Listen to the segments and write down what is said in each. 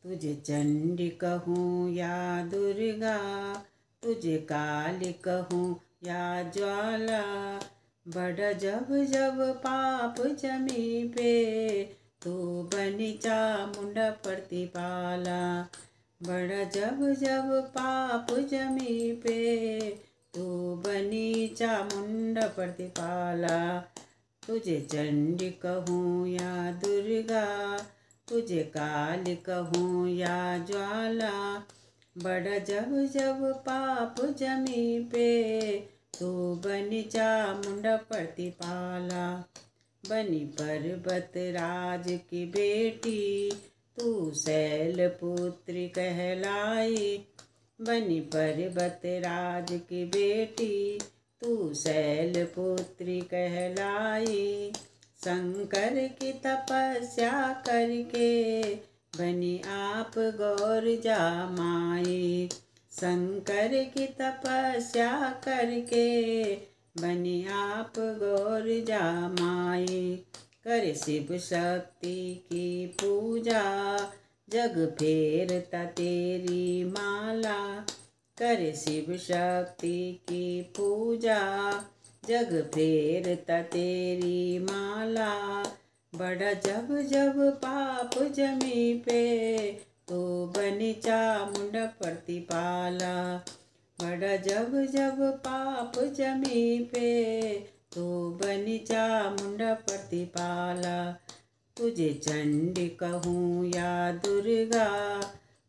तुझे चंडी कहूँ या दुर्गा, तुझे काली कहूँ या ज्वाला, बढ़ जब जब पाप जमी पे, तू बनी चामुंडा प्रतिपाला। बढ़ जब जब पाप जमी पे, तू बनी चामुंडा प्रतिपाला। तुझे चंडी कहूँ या दुर्गा, तुझे काली कहूँ या ज्वाला, बढ़ जब जब पाप जमी पे, तू बनी चामुंडा प्रतिपाला। बनी पर्वत राज की बेटी, तू शैलपुत्री कहलाई। बनी पर्वत राज की बेटी, तू शैलपुत्री कहलाई। शंकर की तपस्या करके, बनी आप गौर जा माई। शंकर की तपस्या करके, बनी आप गौर जा माई। कर शिव शक्ति की पूजा, जग फेरता तेरी माला। कर शिव शक्ति की पूजा, जग फेरता तेरी माला। बढ़ जब जब पाप जमी पे, तो बनी चामुंडा प्रतिपाला। बढ़ जब जब पाप जमी पे, तो बनी चामुंडा प्रतिपाला। तुझे चंडी कहूँ या दुर्गा,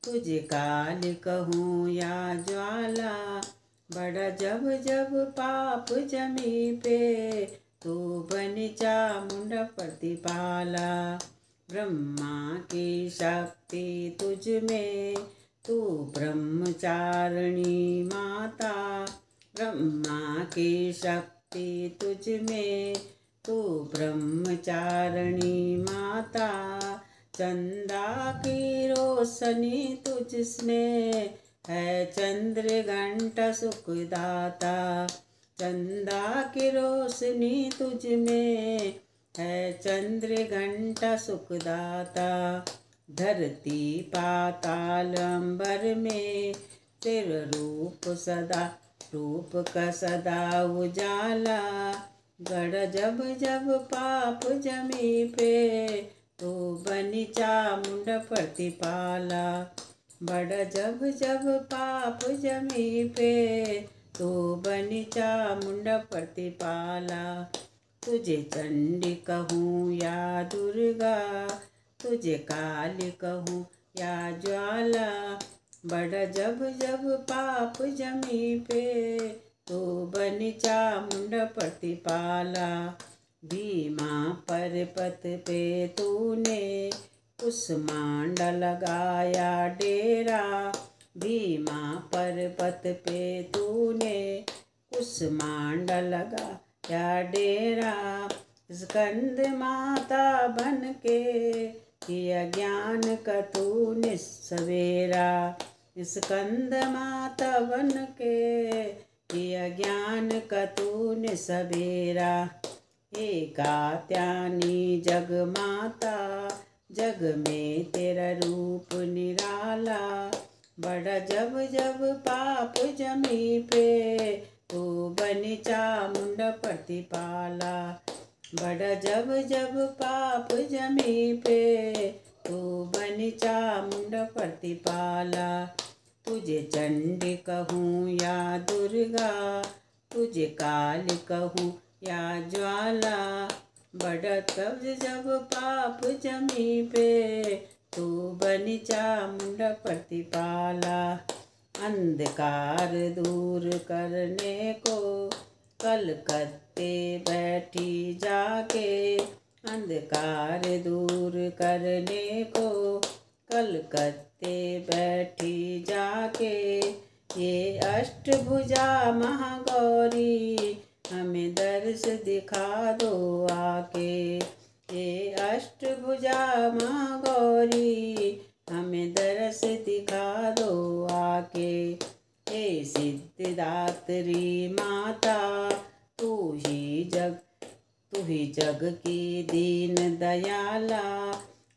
तुझे काली कहूँ या ज्वाला, बढ़ जब जब पाप जमी पे, तू बनी चामुंडा प्रतिपाला। ब्रह्मा की शक्ति तुझ में, तू ब्रह्मचारिणी माता। ब्रह्मा की शक्ति तुझ में, तू ब्रह्मचारिणी माता। चंदा की रोशनी तुझमें है, चंद्र घंटा सुखदाता। चंदा की रोशनी तुझ में है, चंद्र घंटा सुखदाता। धरती पाताल अंबर में, तेरा रूप सदा रूप का सदा उजाला। गढ़ जब जब पाप जमी पे, तो बनी चामुंडा प्रतिपाला। बढ़ जब जब पाप जमी पे, तो बनी चामुंडा प्रतिपाला। तुझे चंडी कहूँ या दुर्गा, तुझे काली कहूँ या ज्वाला, बढ़ जब जब पाप जमी पे, तो बनी चामुंडा प्रतिपाला। भीमा पर्वत पे तूने कुसमांडा लगाया डेरा। भीमा पर्वत पे तूने कुसमांडा लगाया डेरा। स्कंद माता बन के किया ज्ञान का तूने सवेरा। स्कंद माता बन के किया ज्ञान का तूने सवेरा। हे कात्यायनी जग माता, जग में तेरा रूप निराला। बढ़ जब जब पाप जमी पे, तो बनी चामुंडा प्रतिपाला। बढ़ जब जब पाप जमी पे, तो बनी चामुंडा प्रतिपाला। तुझे चंडी कहूँ या दुर्गा, तुझे काली कहूँ या ज्वाला, बढ़ तब जब पाप जमी पे, तू बनी चामुंडा प्रतिपाला। अंधकार दूर करने को कलकत्ते बैठी जाके। अंधकार दूर करने को कलकत्ते बैठी जाके। ये अष्टभुजा महागौरी, हमें दर्श दिखा दो आके। ये अष्टभुजा महागौरी, हमें दर्श दिखा दो आके। हे सिद्धिदात्री माता, तू ही जग की दीन दयाला।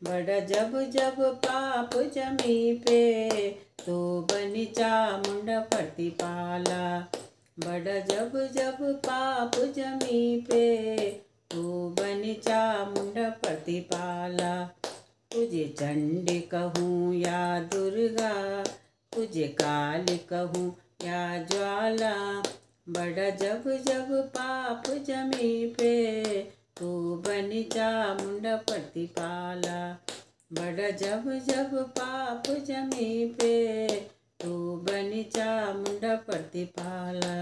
बड़ा जब जब पाप जमी पे तो बनी चामुंड प्रतिपाला। बड़ा जब जब पाप जमी पे तो बनी चामुंड प्रतिपाला। तुझे चंडी कहूँ या दुर्गा, तुझे काली कहूँ या ज्वाला। बड़ा जब जब पाप जमी पे तू बनी चामुंड प्रतिपाला। बड़ा जब जब पाप जमी पे तू बनी चामुंड प्रतिपाला।